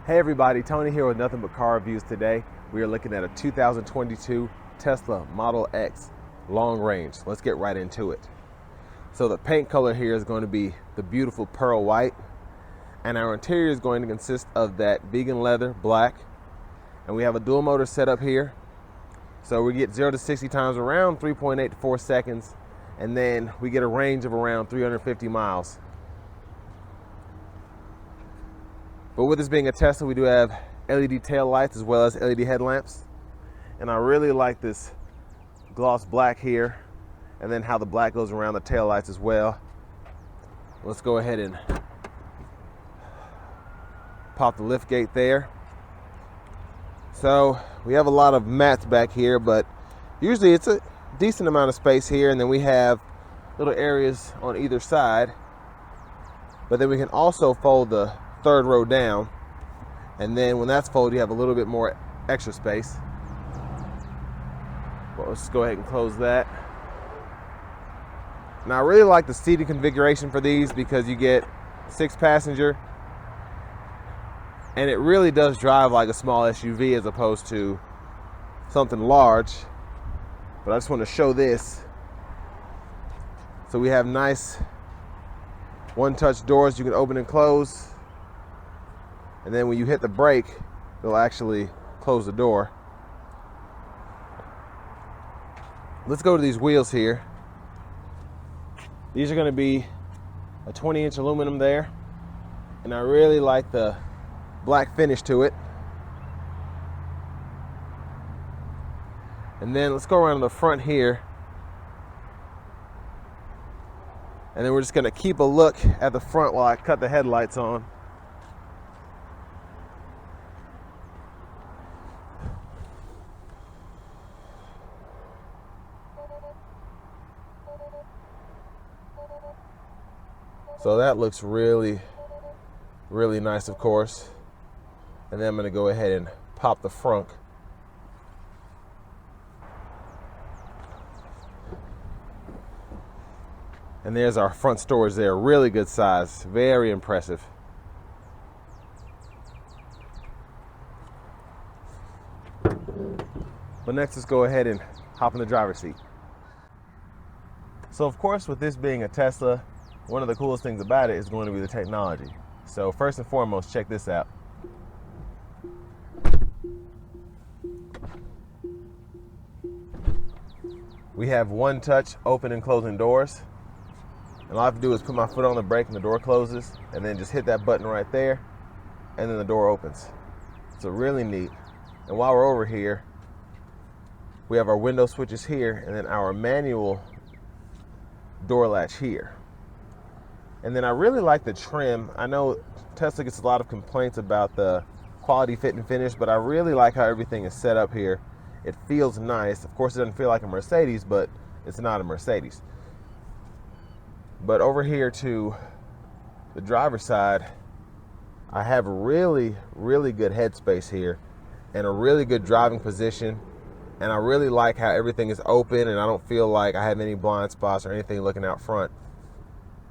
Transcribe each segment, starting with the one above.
Hey everybody, Tony here with Nothing But Car Reviews today. We are looking at a 2022 Tesla Model X long range. Let's get right into it. So the paint color here is going to be the beautiful pearl white, and our interior is going to consist of that vegan leather black, and we have a dual motor setup here. So we get 0 to 60 times around 3.8 to 4 seconds, and then we get a range of around 350 miles. But with this being a Tesla, we do have LED tail lights as well as LED headlamps. And I really like this gloss black here, and then how the black goes around the tail lights as well. Let's go ahead and pop the lift gate there. So we have a lot of mats back here, but usually it's a decent amount of space here, and then we have little areas on either side. But then we can also fold the third row down, and then when that's folded, you have a little bit more extra space. Well, let's go ahead and close that. Now I really like the seating configuration for these because you get 6 passenger, and it really does drive like a small SUV as opposed to something large. But I just want to show this. So we have nice one-touch doors you can open and close. And then when you hit the brake, it'll actually close the door. Let's go to these wheels here. These are going to be a 20-inch aluminum there. And I really like the black finish to it. And then let's go around the front here. And then we're just going to keep a look at the front while I cut the headlights on. So that looks really, really nice, of course. And then I'm going to go ahead and pop the frunk. And there's our front storage there. Really good size. Very impressive. But next, let's go ahead and hop in the driver's seat. So of course, with this being a Tesla, one of the coolest things about it is going to be the technology. So first and foremost, check this out. We have one-touch open and closing doors. And all I have to do is put my foot on the brake and the door closes, and then just hit that button right there, and then the door opens. So really neat. And while we're over here, we have our window switches here, and then our manual door latch here. And then I really like the trim. I know Tesla gets a lot of complaints about the quality fit and finish, but I really like how everything is set up here. It feels nice. Of course, it doesn't feel like a Mercedes, but it's not a Mercedes. But over here to the driver's side, I have really, really good headspace here and a really good driving position. And I really like how everything is open, and I don't feel like I have any blind spots or anything looking out front.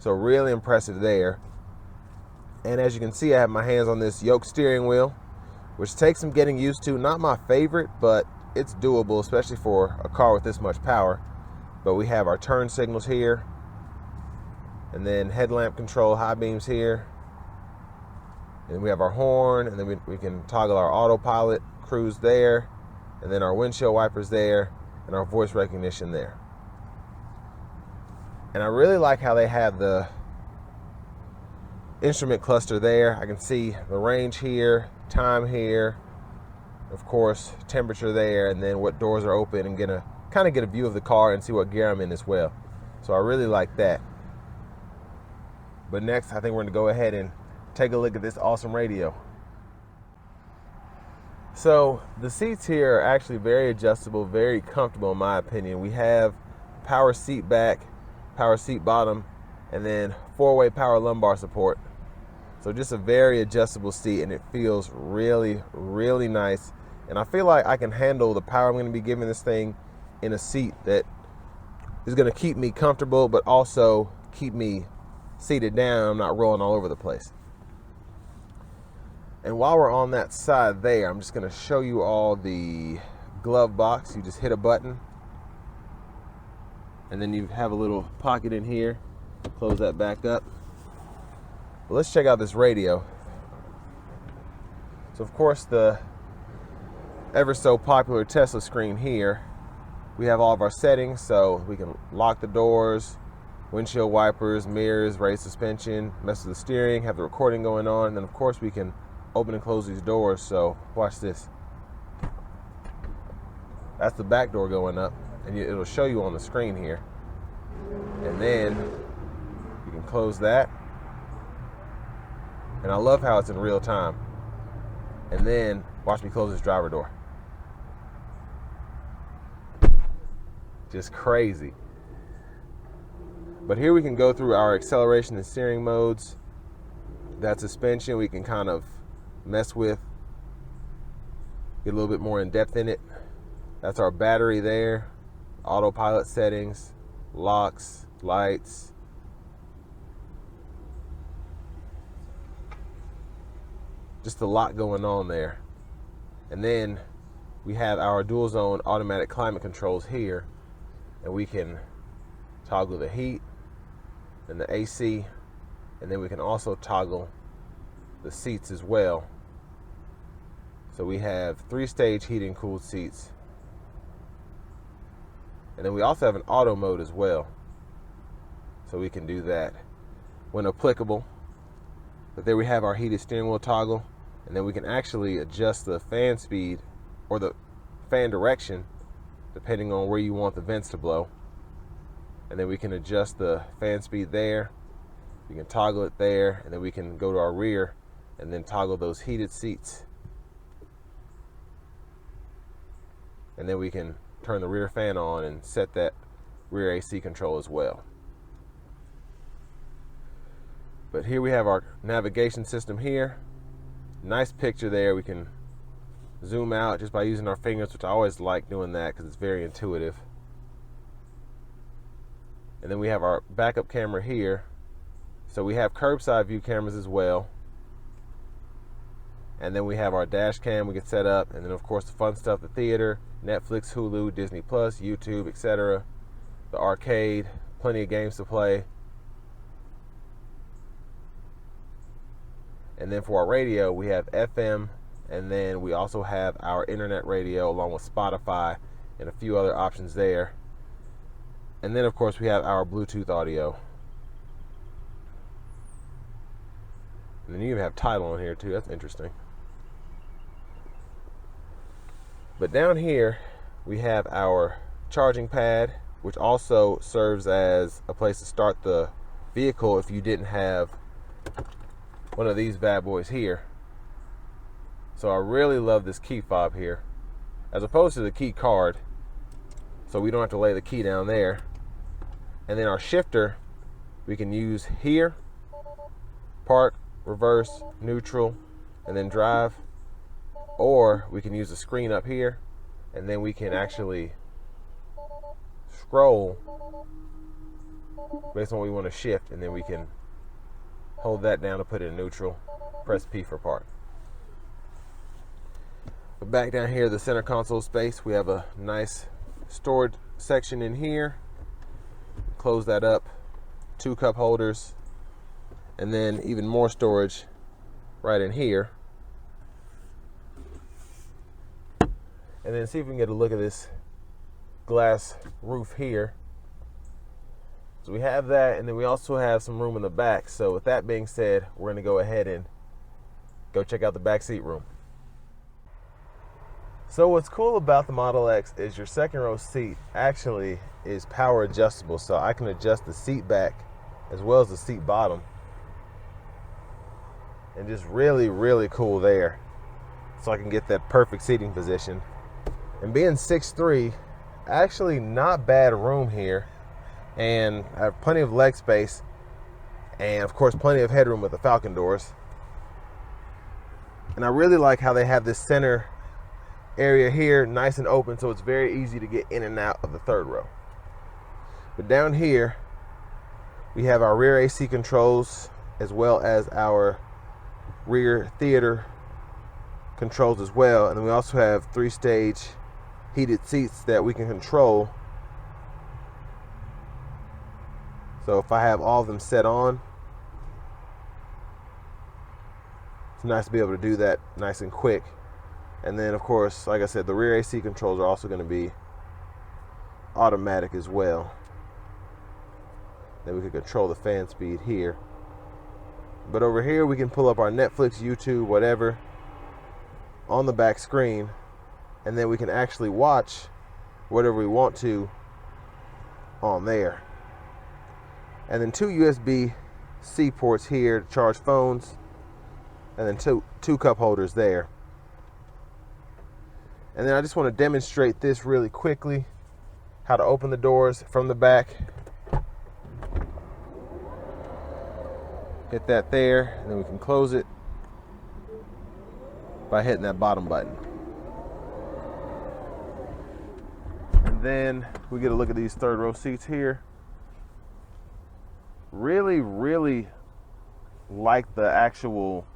So really impressive there. And as you can see, I have my hands on this yoke steering wheel, which takes some getting used to. Not my favorite, but it's doable, especially for a car with this much power. But we have our turn signals here, and then headlamp control, high beams here. And we have our horn, and then we can toggle our AutoPilot cruise there, and then our windshield wipers there, and our voice recognition there. And I really like how they have the instrument cluster there. I can see the range here, time here, of course, temperature there, and then what doors are open, and kind of get a view of the car and see what gear I'm in as well. So I really like that. But next, I think we're going to go ahead and take a look at this awesome radio. So the seats here are actually very adjustable, very comfortable in my opinion. We have power seat back, power seat bottom, and then 4-way power lumbar support. So just a very adjustable seat, and it feels really, really nice. And I feel like I can handle the power I'm going to be giving this thing in a seat that is going to keep me comfortable, but also keep me seated down. I'm not rolling all over the place. And while we're on that side there, I'm just going to show you all the glove box. You just hit a button, and then you have a little pocket in here. Close that back up. But let's check out this radio. So of course, the ever so popular Tesla screen here, we have all of our settings, so we can lock the doors, windshield wipers, mirrors, raise suspension, mess with the steering, have the recording going on, and then of course we can open and close these doors. So watch this. That's the back door going up, and it'll show you on the screen here. And then you can close that. And I love how it's in real time. And then watch me close this driver door. Just crazy. But here we can go through our acceleration and steering modes. That suspension we can kind of mess with, get a little bit more in depth in it. That's our battery there, autopilot settings, locks, lights. Just a lot going on there. And then we have our dual zone automatic climate controls here, and we can toggle the heat and the AC, and then we can also toggle the seats as well. So we have 3-stage heated and cooled seats. And then we also have an auto mode as well. So we can do that when applicable. But there we have our heated steering wheel toggle. And then we can actually adjust the fan speed or the fan direction depending on where you want the vents to blow. And then we can adjust the fan speed there. We can toggle it there, and then we can go to our rear and then toggle those heated seats. And then we can turn the rear fan on and set that rear AC control as well. But here we have our navigation system here. Nice picture there. We can zoom out just by using our fingers, which I always like doing that because it's very intuitive. And then we have our backup camera here. So we have curbside view cameras as well. And then we have our dash cam we can set up. And then of course the fun stuff, the theater, Netflix, Hulu, Disney Plus, YouTube, etc. The arcade, plenty of games to play. And then for our radio, we have FM, and then we also have our internet radio along with Spotify and a few other options there. And then of course we have our Bluetooth audio. And then you even have Tidal on here too. That's interesting. But down here we have our charging pad, which also serves as a place to start the vehicle if you didn't have one of these bad boys here. So I really love this key fob here, as opposed to the key card, so we don't have to lay the key down there. And then our shifter we can use here, park, reverse, neutral, and then drive. Or we can use the screen up here, and then we can actually scroll based on what we want to shift, and then we can hold that down to put it in neutral, press P for park. But back down here, the center console space, we have a nice storage section in here. Close that up, 2 cup holders, and then even more storage right in here. And then see if we can get a look at this glass roof here. So we have that, and then we also have some room in the back. So with that being said, we're going to go ahead and go check out the back seat room. So what's cool about the Model X is your second row seat actually is power adjustable. So I can adjust the seat back as well as the seat bottom. And just really, really cool there. So I can get that perfect seating position. And being 6'3", actually not bad room here. And I have plenty of leg space. And of course, plenty of headroom with the Falcon doors. And I really like how they have this center area here nice and open, so it's very easy to get in and out of the third row. But down here, we have our rear AC controls as well as our rear theater controls as well. And then we also have 3-stage heated seats that we can control. So if I have all of them set on, it's nice to be able to do that nice and quick. And then of course, like I said, the rear AC controls are also going to be automatic as well. Then we can control the fan speed here. But over here we can pull up our Netflix, YouTube, whatever on the back screen, and then we can actually watch whatever we want to on there. And then 2 USB-C ports here to charge phones, and then two cup holders there. And then I just want to demonstrate this really quickly, how to open the doors from the back. Hit that there, and then we can close it by hitting that bottom button. And then we get a look at these third row seats here. Really, really like the actual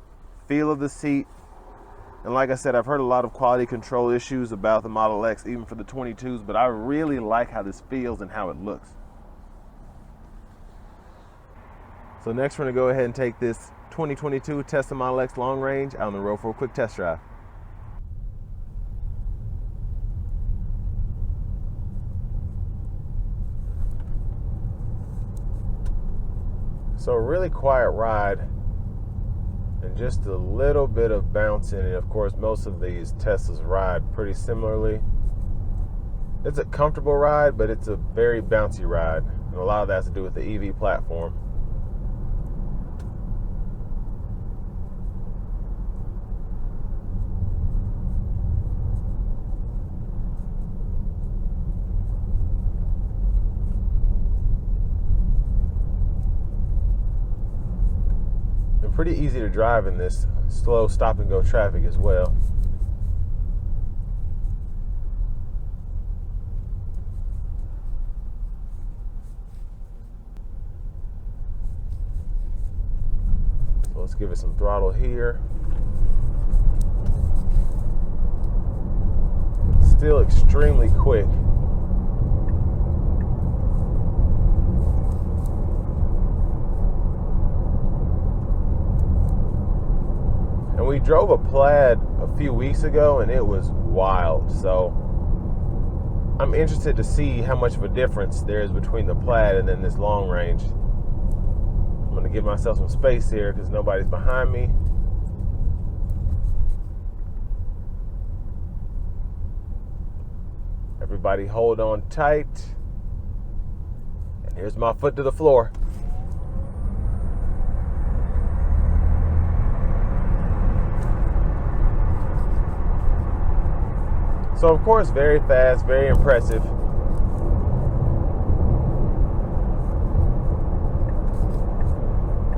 feel of the seat. And like I said, I've heard a lot of quality control issues about the Model X, even for the 22s, but I really like how this feels and how it looks. So next we're going to go ahead and take this 2022 Tesla Model X long range out on the road for a quick test drive. So a really quiet ride and just a little bit of bounce in it. Of course, most of these Teslas ride pretty similarly. It's a comfortable ride, but it's a very bouncy ride. And a lot of that has to do with the EV platform. Pretty easy to drive in this slow stop and go traffic as well. So let's give it some throttle here. Still extremely quick. We drove a Plaid a few weeks ago and it was wild, so I'm interested to see how much of a difference there is between the Plaid and then this long range. I'm going to give myself some space here because nobody's behind me. Everybody hold on tight. And here's my foot to the floor. So of course, very fast, very impressive.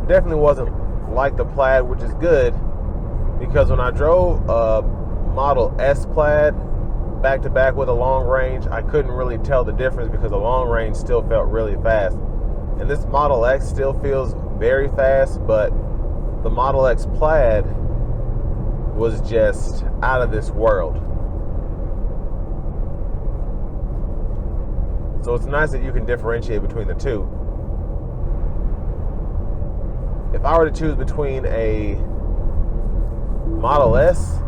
Definitely wasn't like the Plaid, which is good, because when I drove a Model S Plaid back to back with a long range, I couldn't really tell the difference because the long range still felt really fast. And this Model X still feels very fast, but the Model X Plaid was just out of this world. So it's nice that you can differentiate between the two. If I were to choose between a Model S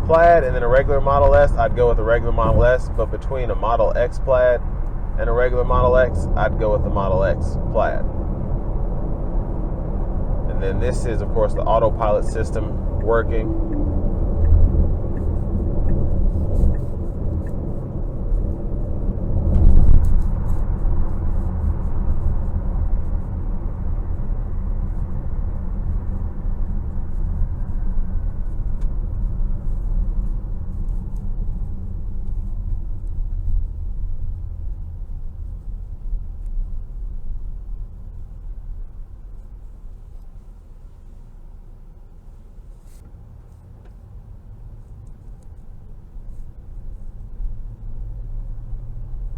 Plaid and then a regular Model S, I'd go with the regular Model S. But between a Model X Plaid and a regular Model X, I'd go with the Model X Plaid. And then this is, of course, the AutoPilot system working.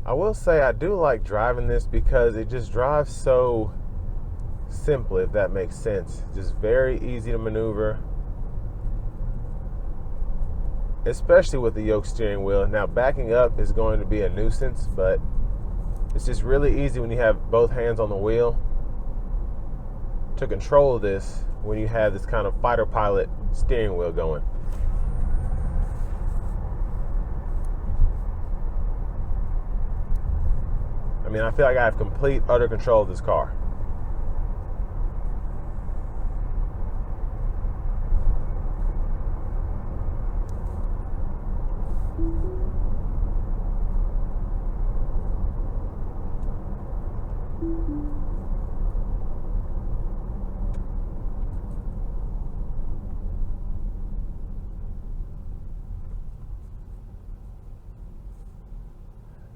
I will say I do like driving this because it just drives so simply, if that makes sense. Just very easy to maneuver. especially with the yoke steering wheel. Now backing up is going to be a nuisance, but it's just really easy when you have both hands on the wheel to control this when you have this kind of fighter pilot steering wheel going. I mean, I feel like I have complete, utter control of this car.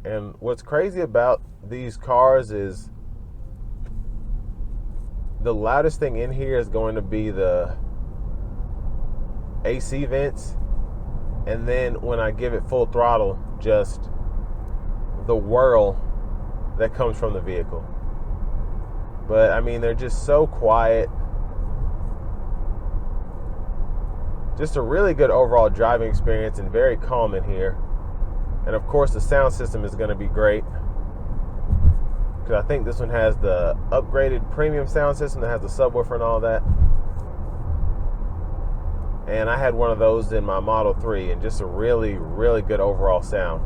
And what's crazy about these cars is the loudest thing in here is going to be the AC vents. And then when I give it full throttle, just the whirl that comes from the vehicle. But I mean, they're just so quiet. Just a really good overall driving experience and very calm in here. And of course the sound system is going to be great, because I think this one has the upgraded premium sound system that has the subwoofer and all that. And I had one of those in my Model 3, and just a really, really good overall sound.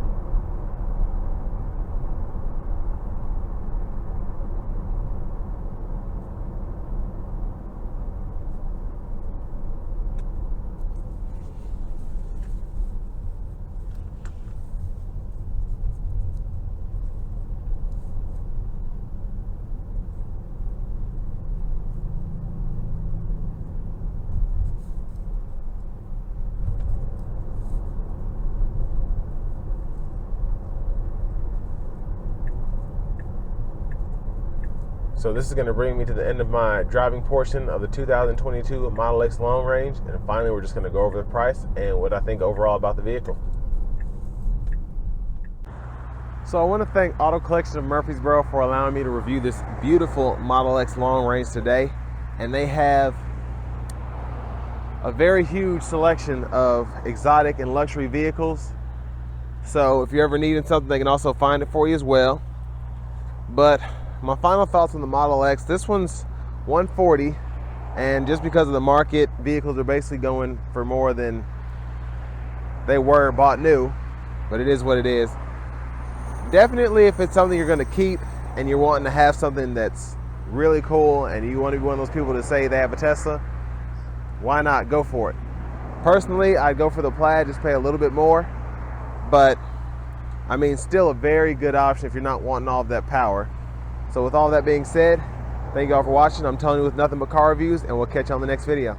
So this is going to bring me to the end of my driving portion of the 2022 Model X long range. And finally, we're just going to go over the price and what I think overall about the vehicle. So I want to thank Auto Collection of Murfreesboro for allowing me to review this beautiful Model X long range today. And they have a very huge selection of exotic and luxury vehicles. So if you're ever needing something, they can also find it for you as well. But my final thoughts on the Model X, this one's $140, and just because of the market, vehicles are basically going for more than they were bought new, but it is what it is. Definitely if it's something you're going to keep and you're wanting to have something that's really cool and you want to be one of those people to say they have a Tesla, why not go for it? Personally, I'd go for the Plaid, just pay a little bit more, but I mean, still a very good option if you're not wanting all of that power. So with all that being said, thank you all for watching. I'm Tony with Nothing But Car Reviews, and we'll catch you on the next video.